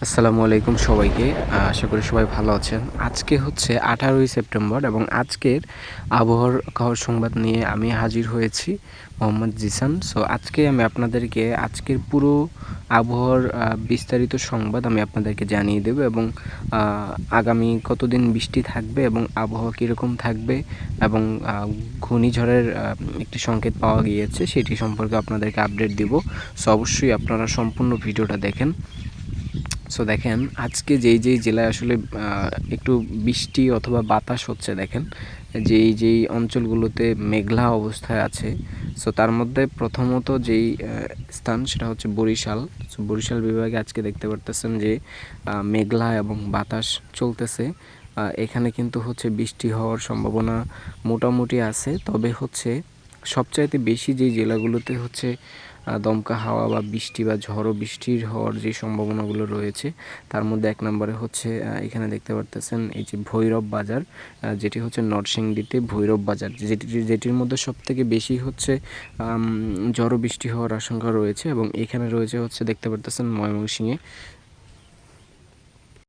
আসসালামু আলাইকুম সবাইকে। আশা করি সবাই ভালো আছেন। আজকে হচ্ছে ১৮ই সেপ্টেম্বর এবং আজকের আবহাওয়ার সংবাদ নিয়ে আমি হাজির হয়েছি মোহাম্মদ জিসান। সো আজকে আমি আপনাদেরকে আজকের পুরো আবহাওয়ার বিস্তারিত সংবাদ আমি আপনাদেরকে জানিয়ে দেব এবং আগামী কতদিন বৃষ্টি থাকবে এবং আবহাওয়া কীরকম থাকবে এবং ঘূর্ণিঝড়ের একটি সংকেত পাওয়া গিয়েছে সেটি সম্পর্কে আপনাদেরকে আপডেট দিব। সো অবশ্যই আপনারা সম্পূর্ণ ভিডিওটা দেখেন। সো দেখেন আজকে যেই জেলায় আসলে একটু বৃষ্টি অথবা বাতাস হচ্ছে, দেখেন যেই অঞ্চলগুলোতে মেঘলা অবস্থায় আছে। সো তার মধ্যে প্রথমত যেই স্থান সেটা হচ্ছে বরিশাল। সো বরিশাল বিভাগে আজকে দেখতে পারতেছেন যে মেঘলা এবং বাতাস চলতেছে। এখানে কিন্তু হচ্ছে বৃষ্টি হওয়ার সম্ভাবনা মোটামুটি আছে, তবে হচ্ছে সবচাইতে বেশি যেই জেলাগুলোতে হচ্ছে দমকা হাওয়া বা বৃষ্টি বা ঝড়ো বৃষ্টির হওয়ার যে সম্ভাবনাগুলো রয়েছে তার মধ্যে এক নম্বরে হচ্ছে এখানে দেখতে পারতেছেন এই যে ভৈরব বাজার, যেটি হচ্ছে নরসিংদীতে ভৈরব বাজার, যেটির মধ্যে সবথেকে বেশি হচ্ছে ঝড়ো বৃষ্টি হওয়ার আশঙ্কা রয়েছে। এবং এখানে রয়েছে হচ্ছে দেখতে পারতেছেন ময়মনসিংহে